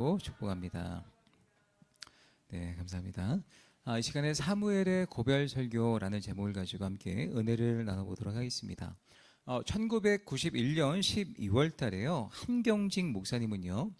축복합니다. 네, 감사합니다. 이 시간에 사무엘의 고별 설교라는 제목을 가지고 함께 은혜를 나눠보도록 하겠습니다. 1991년 12월 달에요. 한경직 목사님은요,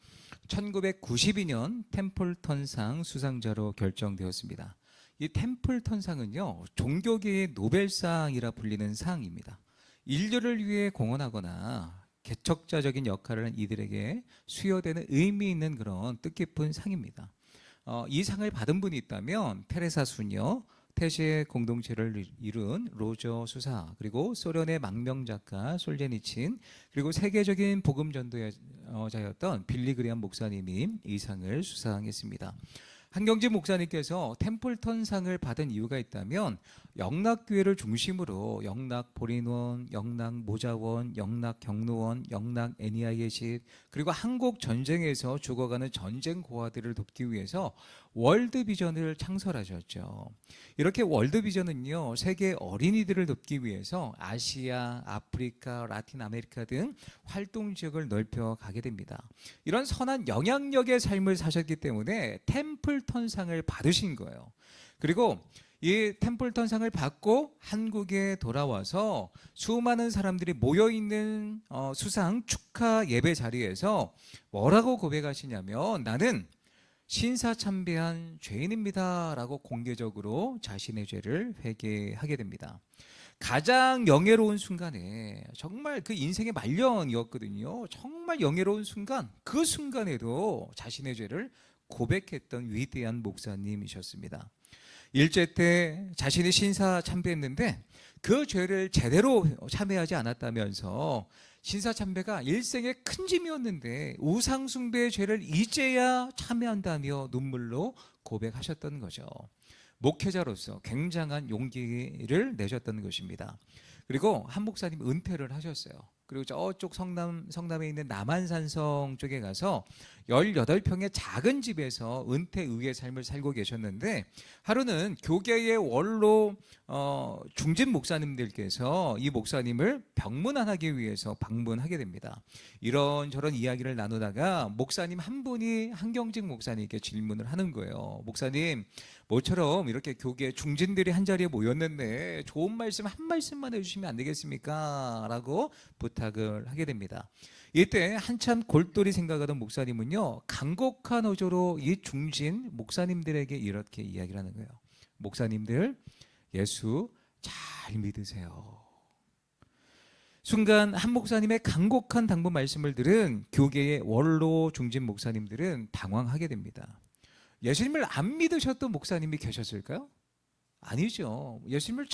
1992년 템플턴상 수상자로 결정되었습니다. 이 템플턴상은요, 종교계의 노벨상이라 불리는 상입니다. 인류를 위해 공헌하거나 개척자적인 역할을 한 이들에게 수여되는 의미 있는 그런 뜻깊은 상입니다. 이 상을 받은 분이 있다면 테레사 수녀, 태시의 공동체를 이룬 로저 수사, 그리고 소련의 망명 작가 솔제니친, 그리고 세계적인 복음 전도자였던 빌리 그레엄 목사님이 이 상을 수상했습니다. 한경직 목사님께서 템플턴상을 받은 이유가 있다면 영락교회를 중심으로 영락 보리원, 영락 모자원, 영락 경로원, 영락 NEI의식, 그리고 한국 전쟁에서 죽어가는 전쟁 고아들을 돕기 위해서 월드비전을 창설하셨죠. 이렇게 월드비전은요, 세계 어린이들을 돕기 위해서 아시아, 아프리카, 라틴 아메리카 등 활동 지역을 넓혀 가게 됩니다. 이런 선한 영향력의 삶을 사셨기 때문에 템플턴상을 받으신 거예요. 그리고 이 템플턴상을 받고 한국에 돌아와서 수많은 사람들이 모여있는 수상 축하 예배 자리에서 뭐라고 고백하시냐면, 나는 신사참배한 죄인입니다 라고 공개적으로 자신의 죄를 회개하게 됩니다. 가장 영예로운 순간에, 정말 그 인생의 말년이었거든요. 정말 영예로운 순간, 그 순간에도 자신의 죄를 고백했던 위대한 목사님이셨습니다. 일제 때 자신이 신사 참배했는데 그 죄를 제대로 참회하지 않았다면서 신사참배가 일생의 큰 짐이었는데 우상숭배의 죄를 이제야 참회한다며 눈물로 고백하셨던 거죠. 목회자로서 굉장한 용기를 내셨던 것입니다. 그리고 한 목사님 은퇴를 하셨어요. 그리고 저쪽 성남에 있는 남한산성 쪽에 가서 18평의 작은 집에서 은퇴 의의 삶을 살고 계셨는데, 하루는 교계의 원로 중진 목사님들께서 이 목사님을 병문안하기 위해서 방문하게 됩니다. 이런저런 이야기를 나누다가 목사님 한 분이 한경직 목사님께 질문을 하는 거예요. 목사님, 모처럼 이렇게 교계 중진들이 한자리에 모였는데 좋은 말씀 한 말씀만 해주시면 안 되겠습니까? 라고 부탁을 하게 됩니다. 이때 한참 골똘히 생각하던 목사님은요, 간곡한 어조로 이 중진 목사님들에게 이렇게 이야기를 하는 거예요. 목사님들, 예수 잘 믿으세요. 순간 한 목사님의 간곡한 당부 말씀을 들은 교계의 원로 중진 목사님들은 당황하게 됩니다. 예수님을 안 믿으셨던 목사님이 계셨을까요? 아니죠. 예수님을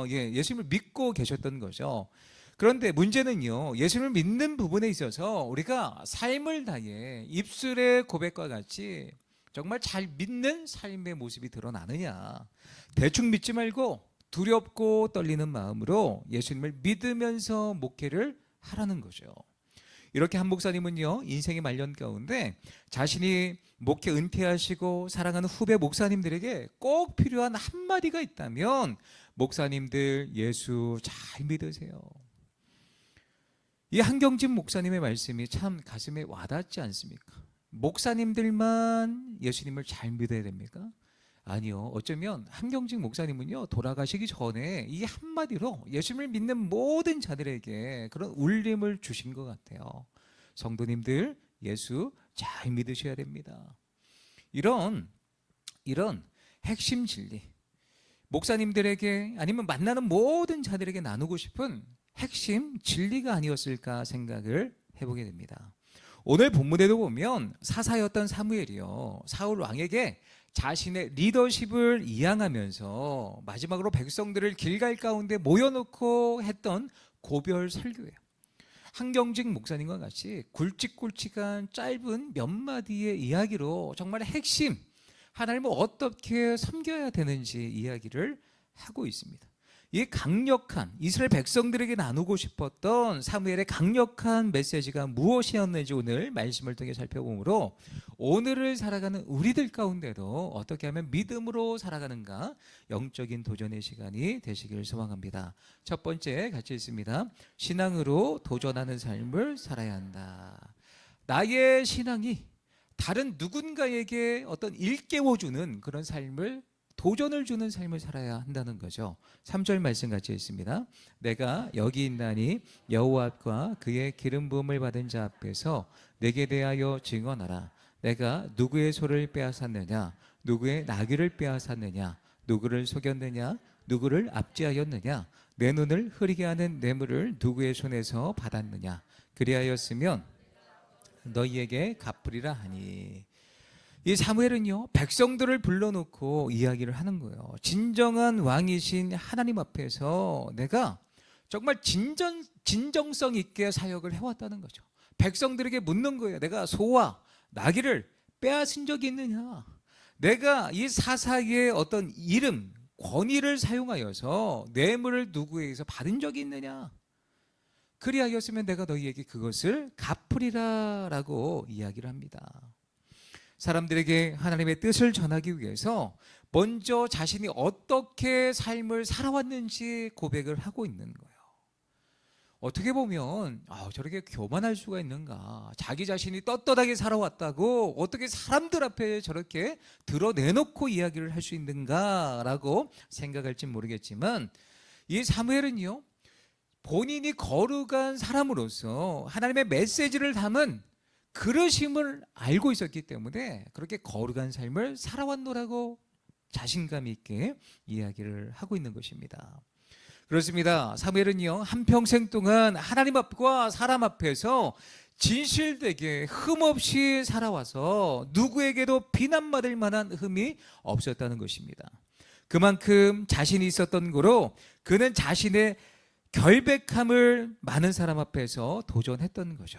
예수님을 믿고 계셨던 거죠. 그런데 문제는요, 예수님을 믿는 부분에 있어서 우리가 삶을 다해 입술의 고백과 같이 정말 잘 믿는 삶의 모습이 드러나느냐. 대충 믿지 말고 두렵고 떨리는 마음으로 예수님을 믿으면서 목회를 하라는 거죠. 이렇게 한 목사님은요, 인생의 말년 가운데 자신이 목회 은퇴하시고 사랑하는 후배 목사님들에게 꼭 필요한 한마디가 있다면, 목사님들 예수 잘 믿으세요. 이 한경직 목사님의 말씀이 참 가슴에 와닿지 않습니까? 목사님들만 예수님을 잘 믿어야 됩니까? 아니요. 어쩌면 한경직 목사님은요, 돌아가시기 전에 이 한마디로 예수님을 믿는 모든 자들에게 그런 울림을 주신 것 같아요. 성도님들 예수 잘 믿으셔야 됩니다. 이런 핵심 진리, 목사님들에게 아니면 만나는 모든 자들에게 나누고 싶은 핵심 진리가 아니었을까 생각을 해보게 됩니다. 오늘 본문에도 보면 사사였던 사무엘이요, 사울 왕에게 자신의 리더십을 이양하면서 마지막으로 백성들을 길갈 가운데 모여놓고 했던 고별 설교예요. 한경직 목사님과 같이 굵직굵직한 짧은 몇 마디의 이야기로 정말 핵심, 하나님을 어떻게 섬겨야 되는지 이야기를 하고 있습니다. 이 강력한 이스라엘 백성들에게 나누고 싶었던 사무엘의 강력한 메시지가 무엇이었는지 오늘 말씀을 통해 살펴보므로, 오늘을 살아가는 우리들 가운데도 어떻게 하면 믿음으로 살아가는가, 영적인 도전의 시간이 되시길 소망합니다. 첫 번째 같이 읽습니다. 신앙으로 도전하는 삶을 살아야 한다. 나의 신앙이 다른 누군가에게 어떤 일깨워주는 그런 삶을, 도전을 주는 삶을 살아야 한다는 거죠. 3절 말씀 같이 있습니다. 내가 여기 있나니 여호와 앞과 그의 기름 부음을 받은 자 앞에서 내게 대하여 증언하라. 내가 누구의 소를 빼앗았느냐, 누구의 나귀를 빼앗았느냐, 누구를 속였느냐, 누구를 압제하였느냐, 내 눈을 흐리게 하는 뇌물을 누구의 손에서 받았느냐, 그리하였으면 너희에게 갚으리라 하니. 이 사무엘은요, 백성들을 불러놓고 이야기를 하는 거예요. 진정한 왕이신 하나님 앞에서 내가 정말 진정성 있게 사역을 해왔다는 거죠. 백성들에게 묻는 거예요. 내가 소와 나귀를 빼앗은 적이 있느냐, 내가 이 사사기의 어떤 이름, 권위를 사용하여서 뇌물을 누구에게서 받은 적이 있느냐, 그리하였으면 내가 너희에게 그것을 갚으리라 라고 이야기를 합니다. 사람들에게 하나님의 뜻을 전하기 위해서 먼저 자신이 어떻게 삶을 살아왔는지 고백을 하고 있는 거예요. 어떻게 보면 저렇게 교만할 수가 있는가, 자기 자신이 떳떳하게 살아왔다고 어떻게 사람들 앞에 저렇게 드러내놓고 이야기를 할 수 있는가라고 생각할지 모르겠지만, 이 사무엘은요, 본인이 거룩한 사람으로서 하나님의 메시지를 담은 그러심을 알고 있었기 때문에 그렇게 거룩한 삶을 살아왔노라고 자신감 있게 이야기를 하고 있는 것입니다. 그렇습니다. 사무엘은요, 한평생 동안 하나님 앞과 사람 앞에서 진실되게 흠없이 살아와서 누구에게도 비난받을 만한 흠이 없었다는 것입니다. 그만큼 자신이 있었던 거로 그는 자신의 결백함을 많은 사람 앞에서 도전했던 거죠.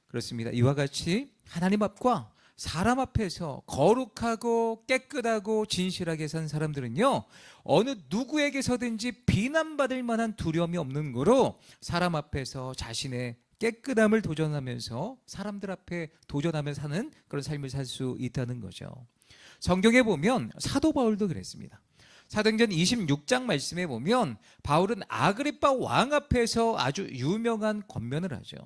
그렇습니다. 이와 같이 하나님 앞과 사람 앞에서 거룩하고 깨끗하고 진실하게 산 사람들은요, 어느 누구에게서든지 비난받을 만한 두려움이 없는 거로 사람 앞에서 자신의 깨끗함을 도전하면서 사람들 앞에 도전하며 사는 그런 삶을 살 수 있다는 거죠. 성경에 보면 사도 바울도 그랬습니다. 사도행전 26장 말씀에 보면 바울은 아그리빠 왕 앞에서 아주 유명한 권면을 하죠.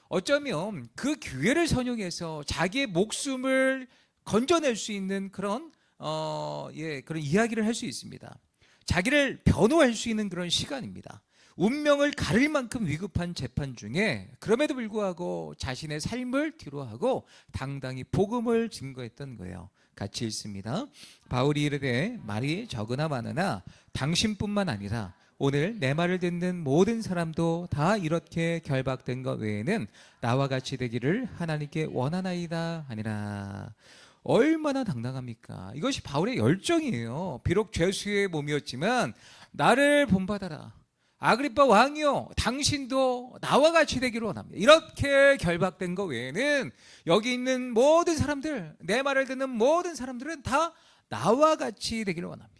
어쩌면 그 기회를 선용해서 자기의 목숨을 건져낼 수 있는 그런 그런 이야기를 할 수 있습니다. 자기를 변호할 수 있는 그런 시간입니다. 운명을 가릴 만큼 위급한 재판 중에 그럼에도 불구하고 자신의 삶을 뒤로하고 당당히 복음을 증거했던 거예요. 같이 읽습니다. 바울이 이르되 말이 적으나 많으나 당신뿐만 아니라 오늘 내 말을 듣는 모든 사람도 다 이렇게 결박된 것 외에는 나와 같이 되기를 하나님께 원하나이다 하니라. 얼마나 당당합니까? 이것이 바울의 열정이에요. 비록 죄수의 몸이었지만 나를 본받아라. 아그리빠 왕이요, 당신도 나와 같이 되기를 원합니다. 이렇게 결박된 것 외에는 여기 있는 모든 사람들, 내 말을 듣는 모든 사람들은 다 나와 같이 되기를 원합니다.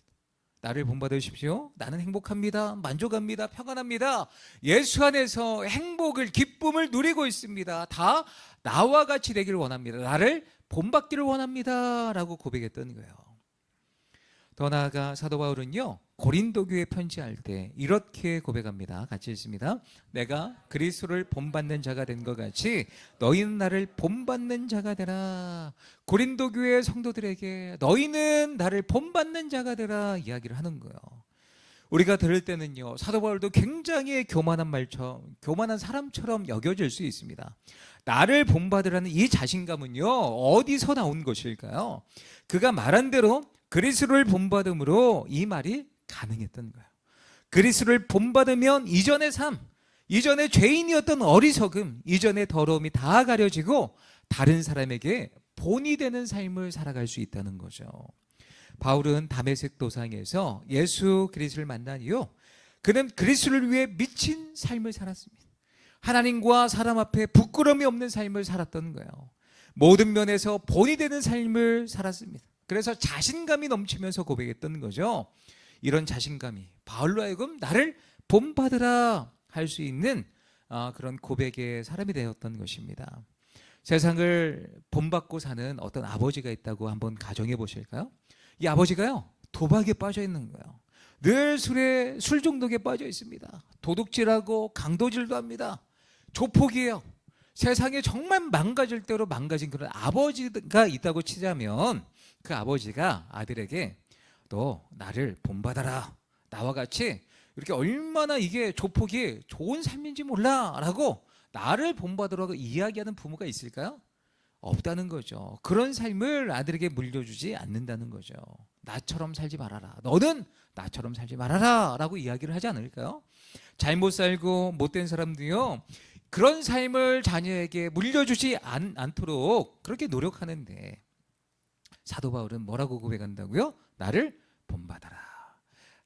나를 본받으십시오. 나는 행복합니다. 만족합니다. 평안합니다. 예수 안에서 행복을, 기쁨을 누리고 있습니다. 다 나와 같이 되기를 원합니다. 나를 본받기를 원합니다 라고 고백했던 거예요. 더 나아가 사도 바울은요, 고린도 교회에 편지할 때 이렇게 고백합니다. 같이 읽습니다. 내가 그리스도를 본받는 자가 된 것 같이 너희는 나를 본받는 자가 되라. 고린도 교회 성도들에게 너희는 나를 본받는 자가 되라 이야기를 하는 거예요. 우리가 들을 때는요, 사도 바울도 굉장히 교만한 사람처럼 여겨질 수 있습니다. 나를 본받으라는 이 자신감은요, 어디서 나온 것일까요? 그가 말한 대로 그리스도를 본받음으로 이 말이 가능했던 거예요. 그리스도를 본받으면 이전의 삶, 이전의 죄인이었던 어리석음, 이전의 더러움이 다 가려지고 다른 사람에게 본이 되는 삶을 살아갈 수 있다는 거죠. 바울은 다메섹 도상에서 예수 그리스도를 만난 이후 그는 그리스도를 위해 미친 삶을 살았습니다. 하나님과 사람 앞에 부끄러움이 없는 삶을 살았던 거예요. 모든 면에서 본이 되는 삶을 살았습니다. 그래서 자신감이 넘치면서 고백했던 거죠. 이런 자신감이 바울로 하여금 나를 본받으라 할 수 있는 그런 고백의 사람이 되었던 것입니다. 세상을 본받고 사는 어떤 아버지가 있다고 한번 가정해 보실까요? 이 아버지가요, 도박에 빠져 있는 거예요. 늘 술 중독에 빠져 있습니다. 도둑질하고 강도질도 합니다. 조폭이에요. 세상에 정말 망가질 대로 망가진 그런 아버지가 있다고 치자면 그 아버지가 아들에게 너 나를 본받아라. 나와 같이 이렇게 얼마나 이게 조폭이 좋은 삶인지 몰라 라고 나를 본받으라고 이야기하는 부모가 있을까요? 없다는 거죠. 그런 삶을 아들에게 물려주지 않는다는 거죠. 나처럼 살지 말아라. 너는 나처럼 살지 말아라 라고 이야기를 하지 않을까요? 잘못 살고 못된 사람도요, 그런 삶을 자녀에게 물려주지 않도록 그렇게 노력하는데, 사도 바울은 뭐라고 고백한다고요? 나를 본받아라.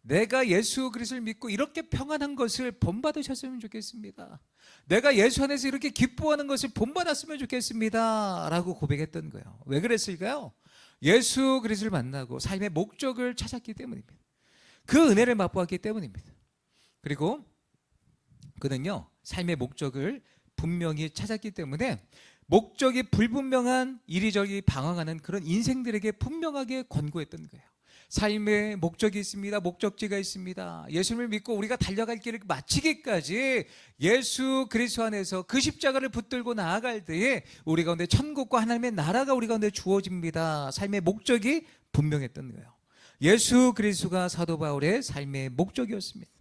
내가 예수 그리스도를 믿고 이렇게 평안한 것을 본받으셨으면 좋겠습니다. 내가 예수 안에서 이렇게 기뻐하는 것을 본받았으면 좋겠습니다 라고 고백했던 거예요. 왜 그랬을까요? 예수 그리스도를 만나고 삶의 목적을 찾았기 때문입니다. 그 은혜를 맛보았기 때문입니다. 그리고 그는요, 삶의 목적을 분명히 찾았기 때문에 목적이 불분명한 이리저리 방황하는 그런 인생들에게 분명하게 권고했던 거예요. 삶의 목적이 있습니다. 목적지가 있습니다. 예수님을 믿고 우리가 달려갈 길을 마치기까지 예수 그리스도 안에서 그 십자가를 붙들고 나아갈 때에 우리 가운데 천국과 하나님의 나라가 우리 가운데 주어집니다. 삶의 목적이 분명했던 거예요. 예수 그리스도가 사도 바울의 삶의 목적이었습니다.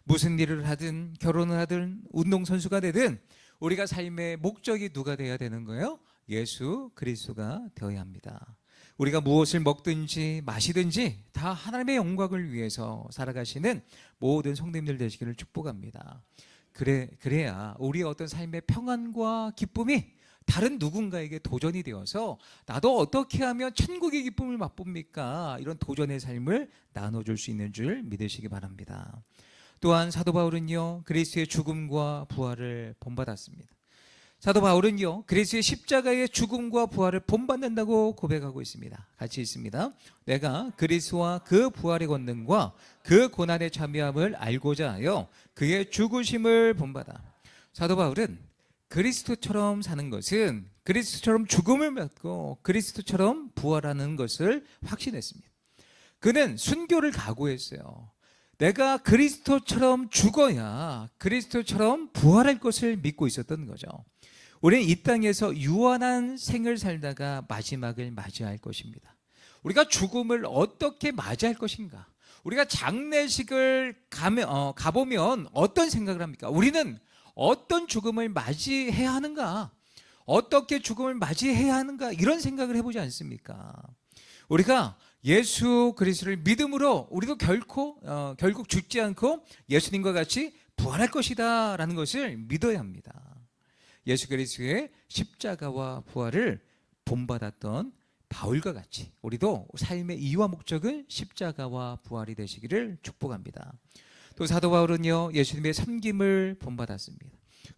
무슨 일을 하든 결혼을 하든 운동선수가 되든 우리가 삶의 목적이 누가 되어야 되는 거예요? 예수 그리스도가 되어야 합니다. 우리가 무엇을 먹든지 마시든지 다 하나님의 영광을 위해서 살아가시는 모든 성도님들 되시기를 축복합니다. 그래야 우리의 어떤 삶의 평안과 기쁨이 다른 누군가에게 도전이 되어서 나도 어떻게 하면 천국의 기쁨을 맛봅니까? 이런 도전의 삶을 나눠줄 수 있는 줄 믿으시기 바랍니다. 또한 사도 바울은요, 그리스도의 죽음과 부활을 본받았습니다. 사도 바울은요, 그리스도의 십자가의 죽음과 부활을 본받는다고 고백하고 있습니다. 같이 있습니다. 내가 그리스도와 그 부활의 권능과 그 고난의 참여함을 알고자 하여 그의 죽으심을 본받아. 사도 바울은 그리스도처럼 사는 것은 그리스도처럼 죽음을 받고 그리스도처럼 부활하는 것을 확신했습니다. 그는 순교를 각오했어요. 내가 그리스도처럼 죽어야 그리스도처럼 부활할 것을 믿고 있었던 거죠. 우리는 이 땅에서 유한한 생을 살다가 마지막을 맞이할 것입니다. 우리가 죽음을 어떻게 맞이할 것인가? 우리가 장례식을 가보면 어떤 생각을 합니까? 우리는 어떤 죽음을 맞이해야 하는가? 어떻게 죽음을 맞이해야 하는가? 이런 생각을 해보지 않습니까? 우리가 예수 그리스도를 믿음으로 우리도 결국 죽지 않고 예수님과 같이 부활할 것이다 라는 것을 믿어야 합니다. 예수 그리스도의 십자가와 부활을 본받았던 바울과 같이 우리도 삶의 이유와 목적은 십자가와 부활이 되시기를 축복합니다. 또 사도 바울은요, 예수님의 섬김을 본받았습니다.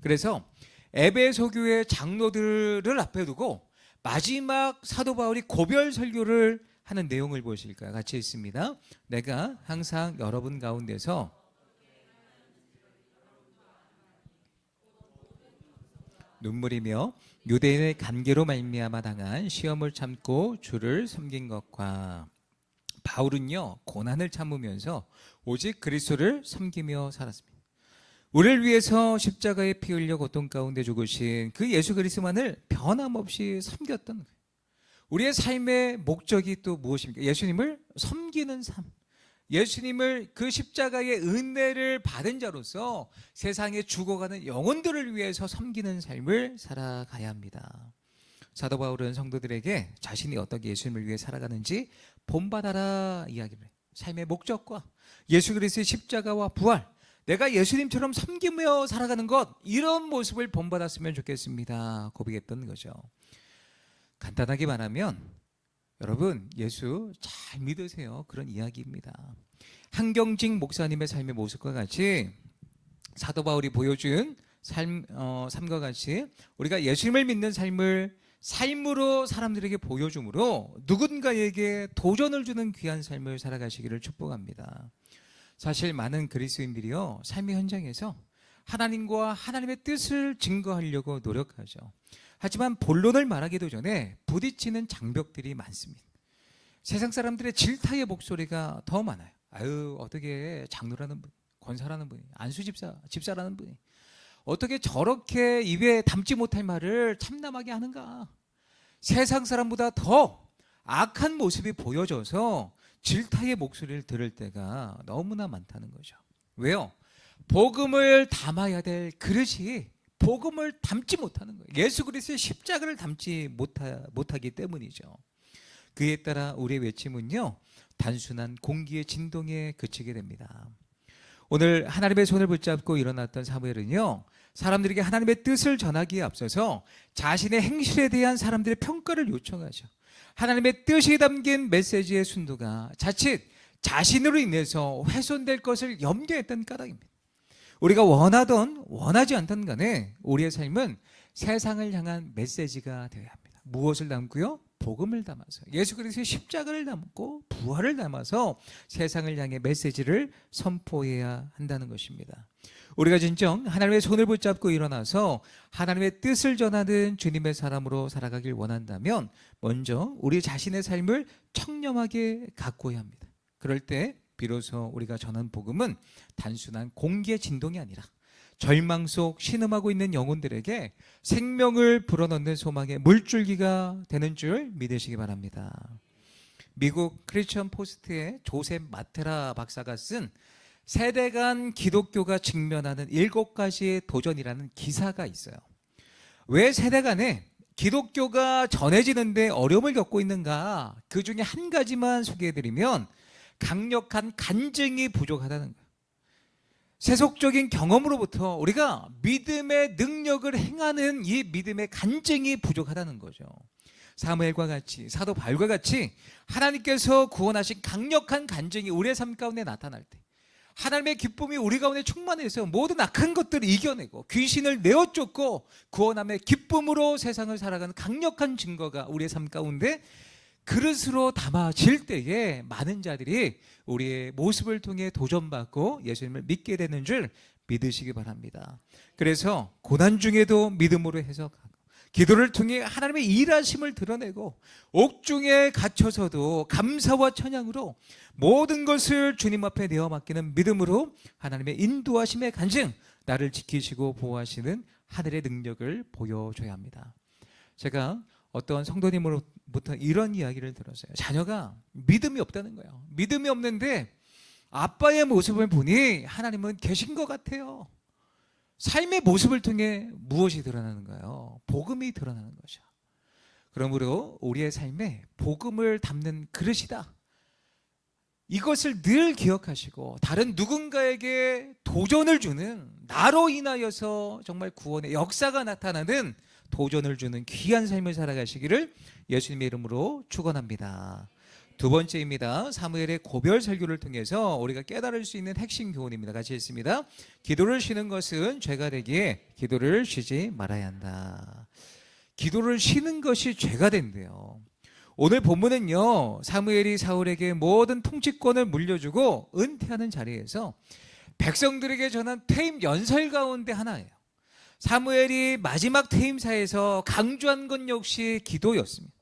그래서 에베소 교회 장로들을 앞에 두고 마지막 사도 바울이 고별 설교를 하는 내용을 보실까요? 같이 있습니다. 내가 항상 여러분 가운데서 눈물이며 유대인의 관계로 말미암아 당한 시험을 참고 주를 섬긴 것과, 바울은요, 고난을 참으면서 오직 그리스도를 섬기며 살았습니다. 우리를 위해서 십자가에 피 흘려 고통 가운데 죽으신 그 예수 그리스도만을 변함없이 섬겼던 거예요. 우리의 삶의 목적이 또 무엇입니까? 예수님을 섬기는 삶. 예수님을 그 십자가의 은혜를 받은 자로서 세상에 죽어가는 영혼들을 위해서 섬기는 삶을 살아가야 합니다. 사도 바울은 성도들에게 자신이 어떻게 예수님을 위해 살아가는지 본받아라 이야기를 해요. 삶의 목적과 예수 그리스도의 십자가와 부활, 내가 예수님처럼 섬기며 살아가는 것, 이런 모습을 본받았으면 좋겠습니다 고백했던 거죠. 간단하게 말하면 여러분, 예수 잘 믿으세요. 그런 이야기입니다. 한경직 목사님의 삶의 모습과 같이 사도 바울이 보여준 삶과 같이 우리가 예수님을 믿는 삶을 삶으로 사람들에게 보여줌으로 누군가에게 도전을 주는 귀한 삶을 살아가시기를 축복합니다. 사실 많은 그리스도인들이요, 삶의 현장에서 하나님과 하나님의 뜻을 증거하려고 노력하죠. 하지만 본론을 말하기도 전에 부딪히는 장벽들이 많습니다. 세상 사람들의 질타의 목소리가 더 많아요. 아유, 어떻게 장로라는 분, 권사라는 분이, 안수 집사라는 분이 어떻게 저렇게 입에 담지 못할 말을 참담하게 하는가? 세상 사람보다 더 악한 모습이 보여져서 질타의 목소리를 들을 때가 너무나 많다는 거죠. 왜요? 복음을 담아야 될 그릇이 복음을 담지 못하는 거예요. 예수 그리스도의 십자가를 담지 못하기 때문이죠. 그에 따라 우리의 외침은요, 단순한 공기의 진동에 그치게 됩니다. 오늘 하나님의 손을 붙잡고 일어났던 사무엘은요, 사람들에게 하나님의 뜻을 전하기에 앞서서 자신의 행실에 대한 사람들의 평가를 요청하죠. 하나님의 뜻이 담긴 메시지의 순도가 자칫 자신으로 인해서 훼손될 것을 염려했던 까닭입니다. 우리가 원하던 원하지 않던 간에 우리의 삶은 세상을 향한 메시지가 되어야 합니다. 무엇을 담고요? 복음을 담아서, 예수 그리스도의 십자가를 담고 부활을 담아서 세상을 향해 메시지를 선포해야 한다는 것입니다. 우리가 진정 하나님의 손을 붙잡고 일어나서 하나님의 뜻을 전하는 주님의 사람으로 살아가길 원한다면 먼저 우리 자신의 삶을 청렴하게 가꾸어야 합니다. 그럴 때 비로소 우리가 전한 복음은 단순한 공기의 진동이 아니라 절망 속 신음하고 있는 영혼들에게 생명을 불어넣는 소망의 물줄기가 되는 줄 믿으시기 바랍니다. 미국 크리스천 포스트의 조셉 마테라 박사가 쓴 세대 간 기독교가 직면하는 7가지의 도전이라는 기사가 있어요. 왜 세대 간에 기독교가 전해지는데 어려움을 겪고 있는가? 그 중에 한 가지만 소개해드리면 강력한 간증이 부족하다는 거예요. 세속적인 경험으로부터 우리가 믿음의 능력을 행하는 이 믿음의 간증이 부족하다는 거죠. 사무엘과 같이, 사도 바울과 같이 하나님께서 구원하신 강력한 간증이 우리의 삶 가운데 나타날 때, 하나님의 기쁨이 우리 가운데 충만해서 모든 악한 것들을 이겨내고 귀신을 내어쫓고 구원함의 기쁨으로 세상을 살아가는 강력한 증거가 우리의 삶 가운데 그릇으로 담아질 때에 많은 자들이 우리의 모습을 통해 도전받고 예수님을 믿게 되는 줄 믿으시기 바랍니다. 그래서 고난 중에도 믿음으로 해석하고 기도를 통해 하나님의 일하심을 드러내고 옥중에 갇혀서도 감사와 찬양으로 모든 것을 주님 앞에 내어 맡기는 믿음으로 하나님의 인도하심의 간증, 나를 지키시고 보호하시는 하늘의 능력을 보여줘야 합니다. 제가 어떤 성도님으로부터 이런 이야기를 들었어요. 자녀가 믿음이 없다는 거예요. 믿음이 없는데 아빠의 모습을 보니 하나님은 계신 것 같아요. 삶의 모습을 통해 무엇이 드러나는가요? 복음이 드러나는 거죠. 그러므로 우리의 삶에 복음을 담는 그릇이다, 이것을 늘 기억하시고 다른 누군가에게 도전을 주는, 나로 인하여서 정말 구원의 역사가 나타나는 도전을 주는 귀한 삶을 살아가시기를 예수님의 이름으로 축원합니다. 두 번째입니다. 사무엘의 고별 설교를 통해서 우리가 깨달을 수 있는 핵심 교훈입니다. 같이 읽습니다. 기도를 쉬는 것은 죄가 되기에 기도를 쉬지 말아야 한다. 기도를 쉬는 것이 죄가 된대요. 오늘 본문은요, 사무엘이 사울에게 모든 통치권을 물려주고 은퇴하는 자리에서 백성들에게 전한 퇴임 연설 가운데 하나예요. 사무엘이 마지막 퇴임사에서 강조한 것 역시 기도였습니다.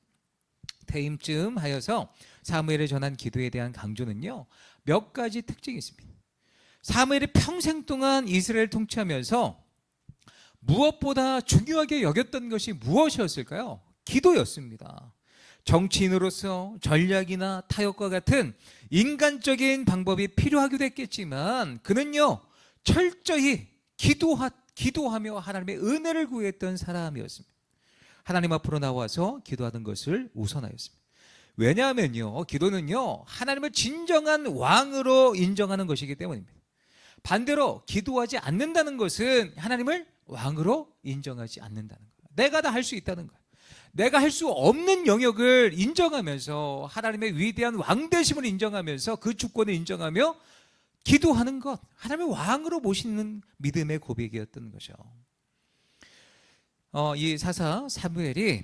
퇴임쯤 하여서 사무엘에 전한 기도에 대한 강조는요, 몇 가지 특징이 있습니다. 사무엘이 평생 동안 이스라엘 통치하면서 무엇보다 중요하게 여겼던 것이 무엇이었을까요? 기도였습니다. 정치인으로서 전략이나 타협과 같은 인간적인 방법이 필요하기도 했겠지만 그는요, 철저히 기도하며 하나님의 은혜를 구했던 사람이었습니다. 하나님 앞으로 나와서 기도하는 것을 우선하였습니다. 왜냐하면요, 기도는요, 하나님을 진정한 왕으로 인정하는 것이기 때문입니다. 반대로 기도하지 않는다는 것은 하나님을 왕으로 인정하지 않는다는 거예요. 내가 다 할 수 있다는 거예요. 내가 할 수 없는 영역을 인정하면서 하나님의 위대한 왕되심을 인정하면서 그 주권을 인정하며 기도하는 것, 하나님의 왕으로 모시는 믿음의 고백이었던 거죠. 이 사사 사무엘이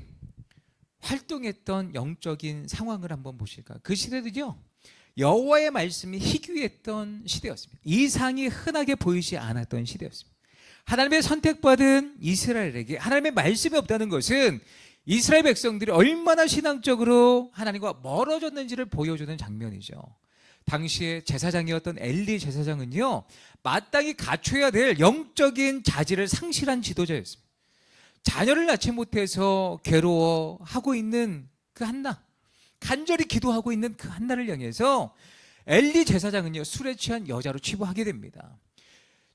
활동했던 영적인 상황을 한번 보실까요? 그 시대는요, 여호와의 말씀이 희귀했던 시대였습니다. 이상이 흔하게 보이지 않았던 시대였습니다. 하나님의 선택받은 이스라엘에게 하나님의 말씀이 없다는 것은 이스라엘 백성들이 얼마나 신앙적으로 하나님과 멀어졌는지를 보여주는 장면이죠. 당시에 제사장이었던 엘리 제사장은요, 마땅히 갖춰야 될 영적인 자질을 상실한 지도자였습니다. 자녀를 낳지 못해서 괴로워하고 있는 그 한나, 간절히 기도하고 있는 그 한나를 향해서 엘리 제사장은요, 술에 취한 여자로 치부하게 됩니다.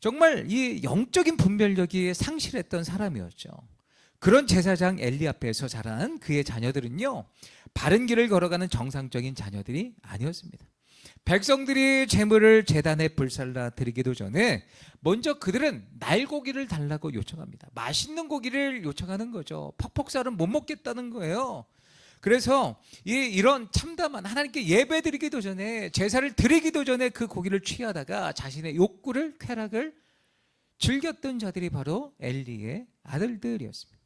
정말 이 영적인 분별력이 상실했던 사람이었죠. 그런 제사장 엘리 앞에서 자란 그의 자녀들은요, 바른 길을 걸어가는 정상적인 자녀들이 아니었습니다. 백성들이 제물을 제단에 불살라 드리기도 전에 먼저 그들은 날고기를 달라고 요청합니다. 맛있는 고기를 요청하는 거죠. 퍽퍽살은 못 먹겠다는 거예요. 그래서 이런 참담한, 하나님께 예배 드리기도 전에, 제사를 드리기도 전에 그 고기를 취하다가 자신의 욕구를, 쾌락을 즐겼던 자들이 바로 엘리의 아들들이었습니다.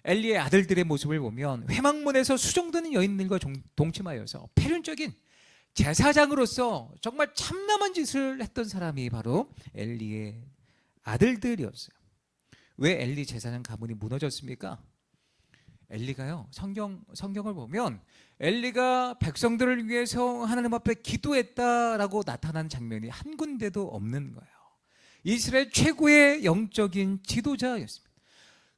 엘리의 아들들의 모습을 보면 회막문에서 수종드는 여인들과 동침하여서 패륜적인 제사장으로서 정말 참남한 짓을 했던 사람이 바로 엘리의 아들들이었어요. 왜 엘리 제사장 가문이 무너졌습니까? 엘리가요, 성경을 보면 엘리가 백성들을 위해서 하나님 앞에 기도했다라고 나타난 장면이 한 군데도 없는 거예요. 이스라엘 최고의 영적인 지도자였습니다.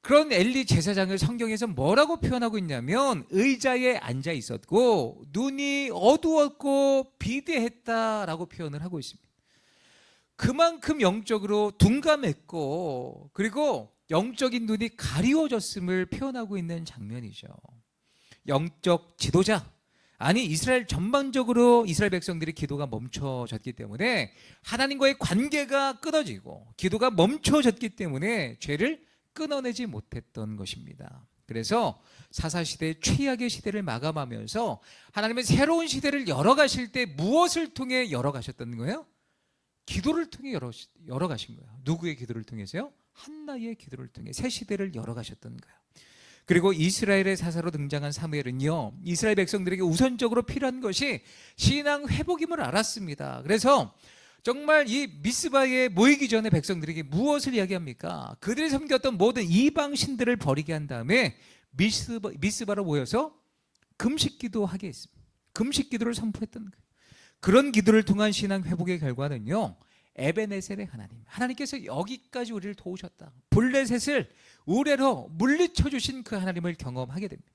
그런 엘리 제사장을 성경에서 뭐라고 표현하고 있냐면 의자에 앉아 있었고 눈이 어두웠고 비대했다라고 표현을 하고 있습니다. 그만큼 영적으로 둔감했고 그리고 영적인 눈이 가리워졌음을 표현하고 있는 장면이죠. 영적 지도자, 아니 이스라엘 전반적으로 이스라엘 백성들의 기도가 멈춰졌기 때문에 하나님과의 관계가 끊어지고 기도가 멈춰졌기 때문에 죄를 끊어내지 못했던 것입니다. 그래서 사사시대 최악의 시대를 마감하면서 하나님은 새로운 시대를 열어가실 때 무엇을 통해 열어가셨던 거예요? 기도를 통해 열어가신 거예요. 누구의 기도를 통해서요? 한나의 기도를 통해 새 시대를 열어가셨던 거예요. 그리고 이스라엘의 사사로 등장한 사무엘은요, 이스라엘 백성들에게 우선적으로 필요한 것이 신앙 회복임을 알았습니다. 그래서 정말 이 미스바에 모이기 전에 백성들에게 무엇을 이야기합니까? 그들이 섬겼던 모든 이방 신들을 버리게 한 다음에 미스바로 모여서 금식 기도하게 했습니다. 금식 기도를 선포했던 거예요. 그런 기도를 통한 신앙 회복의 결과는요, 에베네셀의 하나님께서 여기까지 우리를 도우셨다, 블레셋을 우레로 물리쳐 주신 그 하나님을 경험하게 됩니다.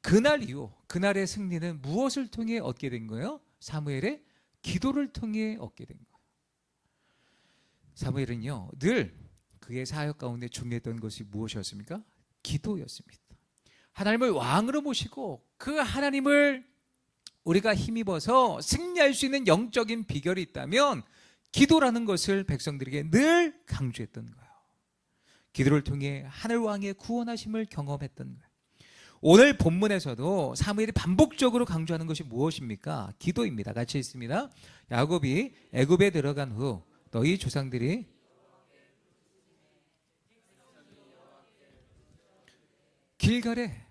그날 이후 그날의 승리는 무엇을 통해 얻게 된 거예요? 사무엘의 기도를 통해 얻게 된 거예요. 사무엘은요, 늘 그의 사역 가운데 중요했던 것이 무엇이었습니까? 기도였습니다. 하나님을 왕으로 모시고 그 하나님을 우리가 힘입어서 승리할 수 있는 영적인 비결이 있다면 기도라는 것을 백성들에게 늘 강조했던 거예요. 기도를 통해 하늘 왕의 구원하심을 경험했던 거예요. 오늘 본문에서도 사무엘이 반복적으로 강조하는 것이 무엇입니까? 기도입니다. 같이 있습니다. 야곱이 애굽에 들어간 후 너희 조상들이 길갈에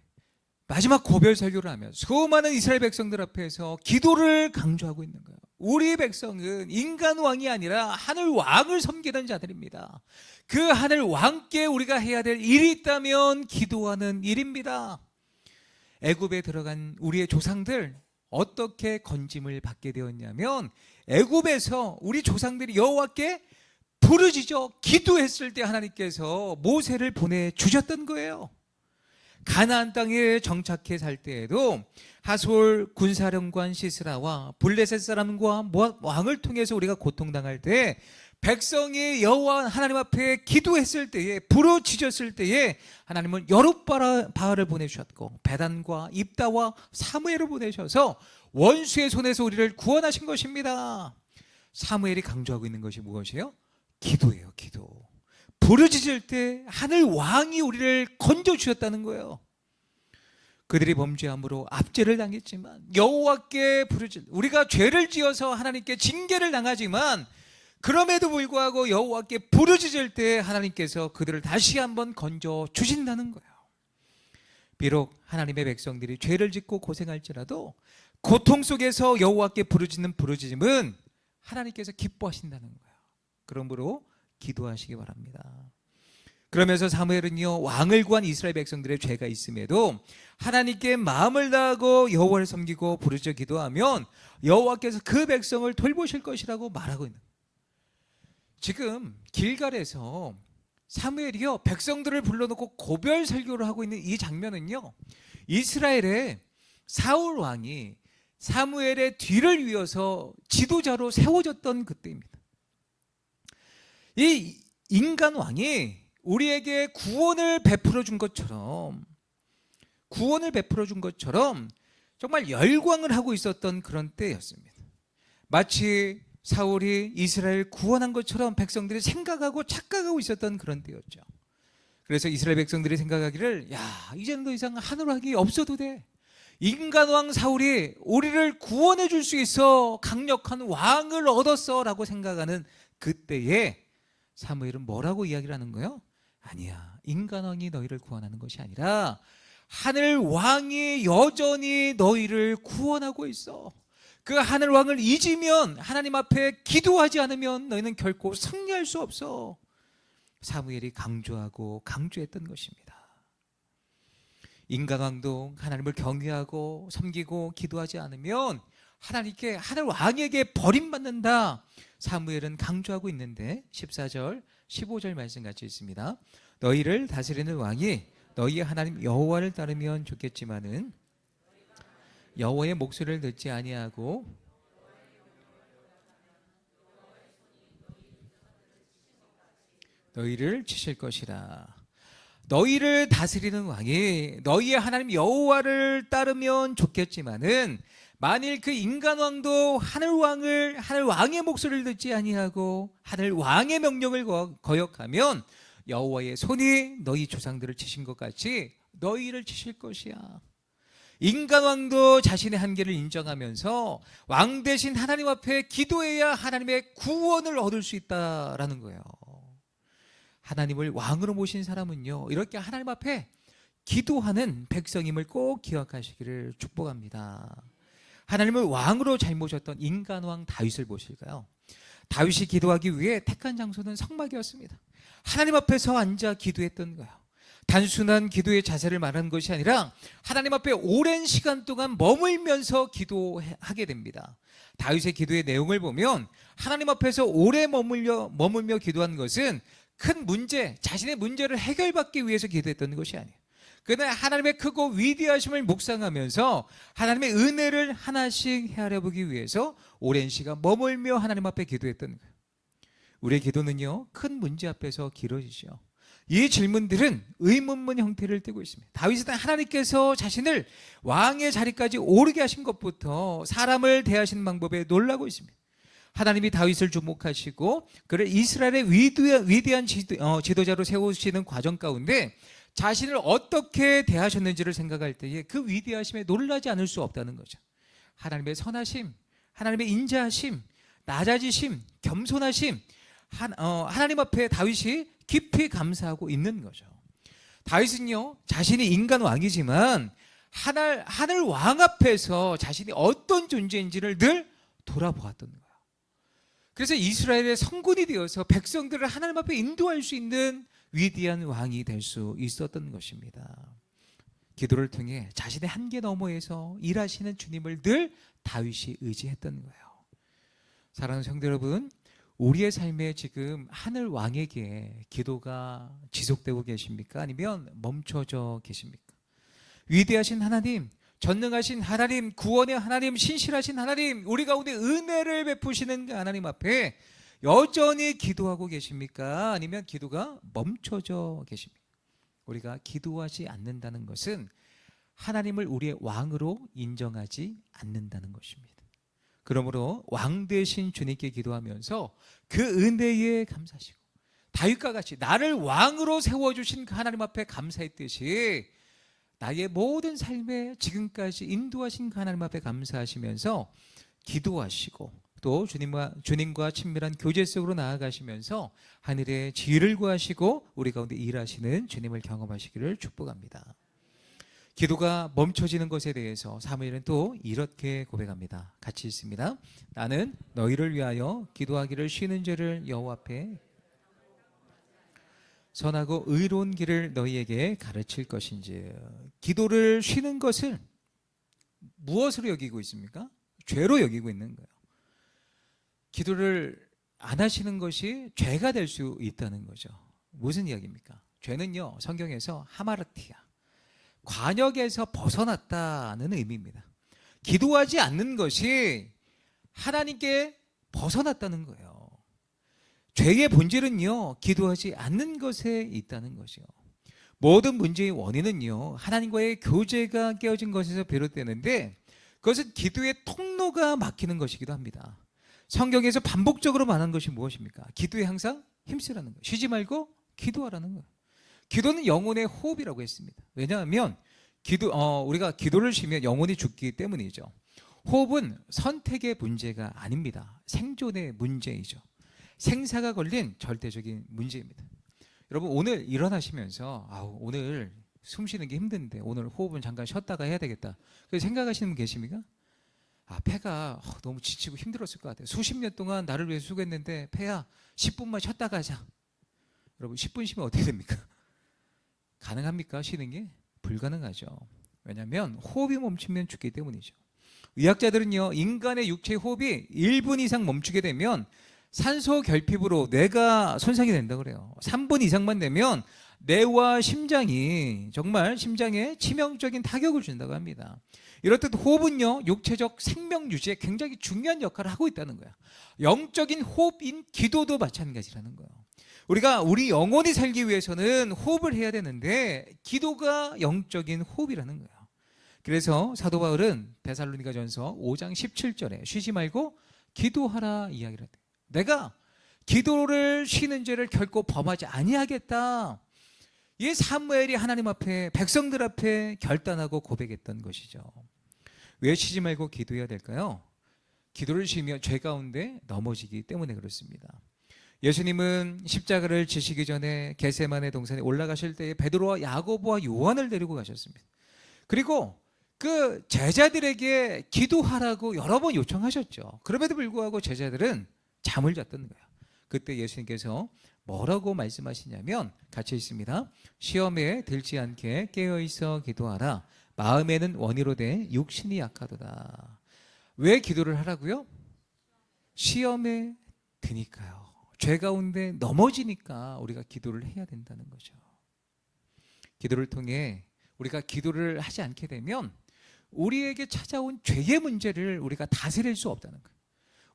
마지막 고별 설교를 하며 수많은 이스라엘 백성들 앞에서 기도를 강조하고 있는 거예요. 우리 백성은 인간 왕이 아니라 하늘 왕을 섬기던 자들입니다. 그 하늘 왕께 우리가 해야 될 일이 있다면 기도하는 일입니다. 애굽에 들어간 우리의 조상들 어떻게 건짐을 받게 되었냐면 애굽에서 우리 조상들이 여호와께 부르짖어 기도했을 때 하나님께서 모세를 보내주셨던 거예요. 가나안 땅에 정착해 살 때에도 하솔 군사령관 시스라와 블레셋 사람과 왕을 통해서 우리가 고통당할 때 백성이 여호와 하나님 앞에 기도했을 때에, 부르짖었을 때에 하나님은 여룻바알을 보내주셨고 베단과 입다와 사무엘을 보내셔서 원수의 손에서 우리를 구원하신 것입니다. 사무엘이 강조하고 있는 것이 무엇이에요? 기도예요. 기도. 부르짖을 때 하늘 왕이 우리를 건져주셨다는 거예요. 그들이 범죄함으로 압제를 당했지만 여호와께 부르짖, 우리가 죄를 지어서 하나님께 징계를 당하지만 그럼에도 불구하고 여호와께 부르짖을 때 하나님께서 그들을 다시 한번 건져 주신다는 거예요. 비록 하나님의 백성들이 죄를 짓고 고생할지라도 고통 속에서 여호와께 부르짖는 부르짖음은 하나님께서 기뻐하신다는 거예요. 그러므로 기도하시기 바랍니다. 그러면서 사무엘은요, 왕을 구한 이스라엘 백성들의 죄가 있음에도 하나님께 마음을 다하고 여호와를 섬기고 부르짖어 기도하면 여호와께서 그 백성을 돌보실 것이라고 말하고 있는 거예요. 지금 길갈에서 사무엘이요, 백성들을 불러놓고 고별 설교를 하고 있는 이 장면은요, 이스라엘의 사울 왕이 사무엘의 뒤를 이어서 지도자로 세워졌던 그때입니다. 이 인간 왕이 우리에게 구원을 베풀어 준 것처럼 정말 열광을 하고 있었던 그런 때였습니다. 마치 사울이 이스라엘 구원한 것처럼 백성들이 생각하고 착각하고 있었던 그런 때였죠. 그래서 이스라엘 백성들이 생각하기를, 야, 이제는 더 이상 하늘왕이 없어도 돼. 인간왕 사울이 우리를 구원해 줄 수 있어. 강력한 왕을 얻었어 라고 생각하는 그때에 사무엘은 뭐라고 이야기를 하는 거예요? 아니야, 인간왕이 너희를 구원하는 것이 아니라 하늘왕이 여전히 너희를 구원하고 있어. 그 하늘왕을 잊으면, 하나님 앞에 기도하지 않으면 너희는 결코 승리할 수 없어. 사무엘이 강조했던 것입니다. 인간왕도 하나님을 경외하고 섬기고 기도하지 않으면 하늘왕에게 버림받는다. 사무엘은 강조하고 있는데 14절 15절 말씀 같이 있습니다. 너희를 다스리는 왕이 너희의 하나님 여호와를 따르면 좋겠지만은 여호와의 목소리를 듣지 아니하고 너희를 치실 것이라. 너희를 다스리는 왕이 너희의 하나님 여호와를 따르면 좋겠지만은 만일 그 인간왕도 하늘왕의 목소리를 듣지 아니하고 하늘왕의 명령을 거역하면 여호와의 손이 너희 조상들을 치신 것 같이 너희를 치실 것이야. 인간왕도 자신의 한계를 인정하면서 왕 대신 하나님 앞에 기도해야 하나님의 구원을 얻을 수 있다라는 거예요. 하나님을 왕으로 모신 사람은요, 이렇게 하나님 앞에 기도하는 백성임을 꼭 기억하시기를 축복합니다. 하나님을 왕으로 잘 모셨던 인간왕 다윗을 보실까요? 다윗이 기도하기 위해 택한 장소는 성막이었습니다. 하나님 앞에서 앉아 기도했던 거예요. 단순한 기도의 자세를 말하는 것이 아니라 하나님 앞에 오랜 시간 동안 머물면서 기도하게 됩니다. 다윗의 기도의 내용을 보면 하나님 앞에서 오래 머물며 기도한 것은 큰 문제, 자신의 문제를 해결받기 위해서 기도했던 것이 아니에요. 그러나 하나님의 크고 위대하심을 묵상하면서 하나님의 은혜를 하나씩 헤아려 보기 위해서 오랜 시간 머물며 하나님 앞에 기도했던 거예요. 우리의 기도는요, 큰 문제 앞에서 길어지죠. 이 질문들은 의문문 형태를 띠고 있습니다. 다윗은 하나님께서 자신을 왕의 자리까지 오르게 하신 것부터 사람을 대하시는 방법에 놀라고 있습니다. 하나님이 다윗을 주목하시고 그를 이스라엘의 위대한 지도자로 세우시는 과정 가운데 자신을 어떻게 대하셨는지를 생각할 때에 그 위대하심에 놀라지 않을 수 없다는 거죠. 하나님의 선하심, 하나님의 인자하심, 낮아지심, 겸손하심, 하나님 앞에 다윗이 깊이 감사하고 있는 거죠. 다윗은요, 자신이 인간 왕이지만 하늘 왕 앞에서 자신이 어떤 존재인지를 늘 돌아보았던 거예요. 그래서 이스라엘의 성군이 되어서 백성들을 하나님 앞에 인도할 수 있는 위대한 왕이 될 수 있었던 것입니다. 기도를 통해 자신의 한계 너머에서 일하시는 주님을 늘 다윗이 의지했던 거예요. 사랑하는 성도 여러분, 우리의 삶에 지금 하늘 왕에게 기도가 지속되고 계십니까? 아니면 멈춰져 계십니까? 위대하신 하나님, 전능하신 하나님, 구원의 하나님, 신실하신 하나님, 우리 가운데 은혜를 베푸시는 그 하나님 앞에 여전히 기도하고 계십니까? 아니면 기도가 멈춰져 계십니까? 우리가 기도하지 않는다는 것은 하나님을 우리의 왕으로 인정하지 않는다는 것입니다. 그러므로 왕 되신 주님께 기도하면서 그 은혜에 감사하시고 다윗과 같이 나를 왕으로 세워주신 그 하나님 앞에 감사했듯이 나의 모든 삶에 지금까지 인도하신 그 하나님 앞에 감사하시면서 기도하시고 또 주님과 친밀한 교제 속으로 나아가시면서 하늘의 지혜를 구하시고 우리 가운데 일하시는 주님을 경험하시기를 축복합니다. 기도가 멈춰지는 것에 대해서 사무엘은 또 이렇게 고백합니다. 같이 읽습니다. 나는 너희를 위하여 기도하기를 쉬는 죄를 여호와 앞에 선하고 의로운 길을 너희에게 가르칠 것인지. 기도를 쉬는 것을 무엇으로 여기고 있습니까? 죄로 여기고 있는 거예요. 기도를 안 하시는 것이 죄가 될 수 있다는 거죠. 무슨 이야기입니까? 죄는요, 성경에서 하마르티아, 관역에서 벗어났다는 의미입니다. 기도하지 않는 것이 하나님께 벗어났다는 거예요. 죄의 본질은요, 기도하지 않는 것에 있다는 것이요. 모든 문제의 원인은요, 하나님과의 교제가 깨어진 것에서 비롯되는데, 그것은 기도의 통로가 막히는 것이기도 합니다. 성경에서 반복적으로 말하는 것이 무엇입니까? 기도에 항상 힘쓰라는 거예요. 쉬지 말고 기도하라는 거예요. 기도는 영혼의 호흡이라고 했습니다. 왜냐하면 우리가 기도를 쉬면 영혼이 죽기 때문이죠. 호흡은 선택의 문제가 아닙니다. 생존의 문제이죠. 생사가 걸린 절대적인 문제입니다. 여러분, 오늘 일어나시면서 오늘 숨 쉬는 게 힘든데 오늘 호흡은 잠깐 쉬었다가 해야 되겠다, 그렇게 생각하시는 분 계십니까? 폐가 너무 지치고 힘들었을 것 같아요. 수십 년 동안 나를 위해 수고했는데 폐야 10분만 쉬었다가 하자. 여러분, 10분 쉬면 어떻게 됩니까? 가능합니까? 쉬는 게? 불가능하죠. 왜냐하면 호흡이 멈추면 죽기 때문이죠. 의학자들은요, 인간의 육체 호흡이 1분 이상 멈추게 되면 산소 결핍으로 뇌가 손상이 된다고 그래요. 3분 이상만 되면 뇌와 심장이 정말 심장에 치명적인 타격을 준다고 합니다. 이렇듯 호흡은요, 육체적 생명 유지에 굉장히 중요한 역할을 하고 있다는 거야. 영적인 호흡인 기도도 마찬가지라는 거예요. 우리 영혼이 살기 위해서는 호흡을 해야 되는데 기도가 영적인 호흡이라는 거예요. 그래서 사도 바울은 데살로니가전서 5장 17절에 쉬지 말고 기도하라 이야기를 해요. 내가 기도를 쉬는 죄를 결코 범하지 아니하겠다. 이 사무엘이 하나님 앞에, 백성들 앞에 결단하고 고백했던 것이죠. 왜 쉬지 말고 기도해야 될까요? 기도를 쉬면 죄 가운데 넘어지기 때문에 그렇습니다. 예수님은 십자가를 지시기 전에 겟세마네 동산에 올라가실 때에 베드로와 야고보와 요한을 데리고 가셨습니다. 그리고 그 제자들에게 기도하라고 여러 번 요청하셨죠. 그럼에도 불구하고 제자들은 잠을 잤던 거예요. 그때 예수님께서 뭐라고 말씀하시냐면 같이 있습니다. 시험에 들지 않게 깨어있어 기도하라. 마음에는 원이로 돼 육신이 약하도다. 왜 기도를 하라고요? 시험에 드니까요. 죄 가운데 넘어지니까 우리가 기도를 해야 된다는 거죠. 기도를 통해 우리가 기도를 하지 않게 되면 우리에게 찾아온 죄의 문제를 우리가 다스릴 수 없다는 거예요.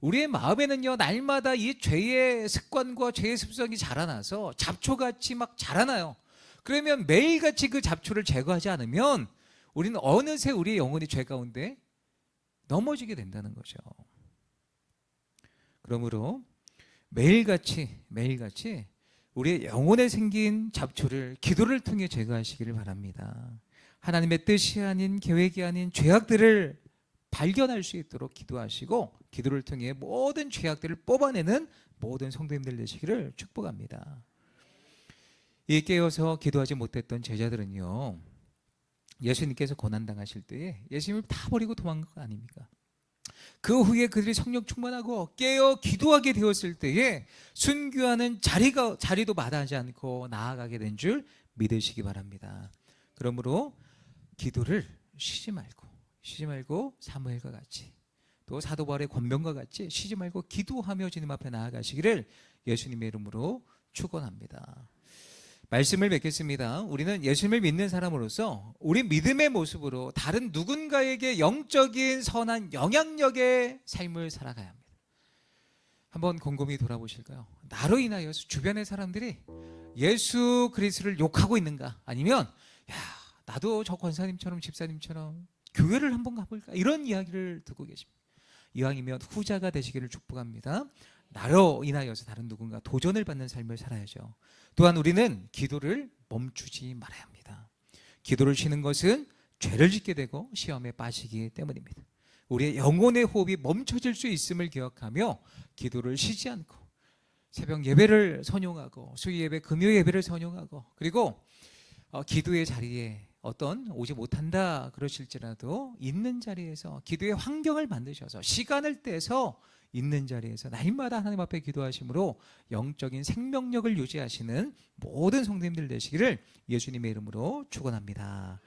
우리의 마음에는요, 날마다 이 죄의 습관과 죄의 습성이 자라나서 잡초같이 막 자라나요. 그러면 매일같이 그 잡초를 제거하지 않으면 우리는 어느새 우리의 영혼이 죄 가운데 넘어지게 된다는 거죠. 그러므로 매일같이 우리의 영혼에 생긴 잡초를 기도를 통해 제거하시기를 바랍니다. 하나님의 뜻이 아닌, 계획이 아닌 죄악들을 발견할 수 있도록 기도하시고 기도를 통해 모든 죄악들을 뽑아내는 모든 성도님들 되시기를 축복합니다. 이 깨어서 기도하지 못했던 제자들은요, 예수님께서 고난당하실 때에 예수님을 다 버리고 도망간 거 아닙니까? 그 후에 그들이 성령 충만하고 깨어 기도하게 되었을 때에 순교하는 자리도 마다하지 않고 나아가게 된 줄 믿으시기 바랍니다. 그러므로 기도를 쉬지 말고 사무엘과 같이, 또 사도 바울의 권면과 같이 쉬지 말고 기도하며 주님 앞에 나아가시기를 예수님의 이름으로 축원합니다. 말씀을 맺겠습니다. 우리는 예수님을 믿는 사람으로서 우리 믿음의 모습으로 다른 누군가에게 영적인 선한 영향력의 삶을 살아가야 합니다. 한번 곰곰이 돌아보실까요? 나로 인하여서 주변의 사람들이 예수 그리스도를 욕하고 있는가? 아니면 나도 저 권사님처럼 집사님처럼 교회를 한번 가볼까? 이런 이야기를 듣고 계십니다. 이왕이면 후자가 되시기를 축복합니다. 나로 인하여서 다른 누군가 도전을 받는 삶을 살아야죠. 또한 우리는 기도를 멈추지 말아야 합니다. 기도를 쉬는 것은 죄를 짓게 되고 시험에 빠지기 때문입니다. 우리의 영혼의 호흡이 멈춰질 수 있음을 기억하며 기도를 쉬지 않고 새벽 예배를 선용하고 수요 예배, 금요 예배를 선용하고, 그리고 기도의 자리에 오지 못한다 그러실지라도 있는 자리에서 기도의 환경을 만드셔서 시간을 떼서 있는 자리에서 날마다 하나님 앞에 기도하심으로 영적인 생명력을 유지하시는 모든 성도님들 되시기를 예수님의 이름으로 축원합니다.